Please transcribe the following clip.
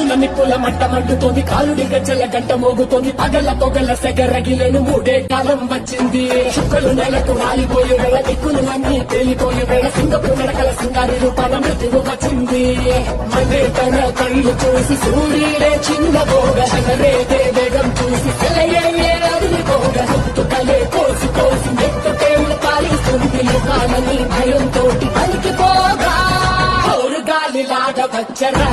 కన్నుల నిప్పుల మంట మండుతోంది, కాలుడి గజ్జల గంట మోగుతోంది, పగల పొగల సెగరగిలేను మూడే కాలం వచ్చింది. చుక్కలు నెలకు రాలిపోయే వేళ, దిక్కులు అన్నీ తేలిపోయే వేళ, సింగపు నడకల సింగారి రూపాల మృత్యువు వచ్చింది. మనే తన కళ్ళు చూసి సూర్యుడే చిన్నబోగా, రేతే వేగం చూసి సెలయ్యే అదిలిపోగా, కలే కోసి కోసి మెట్టుకేళ్ళు పాలిస్తుంది. లోకాలని భయంతో పలికిపోగా గాలిలాగా వచ్చరా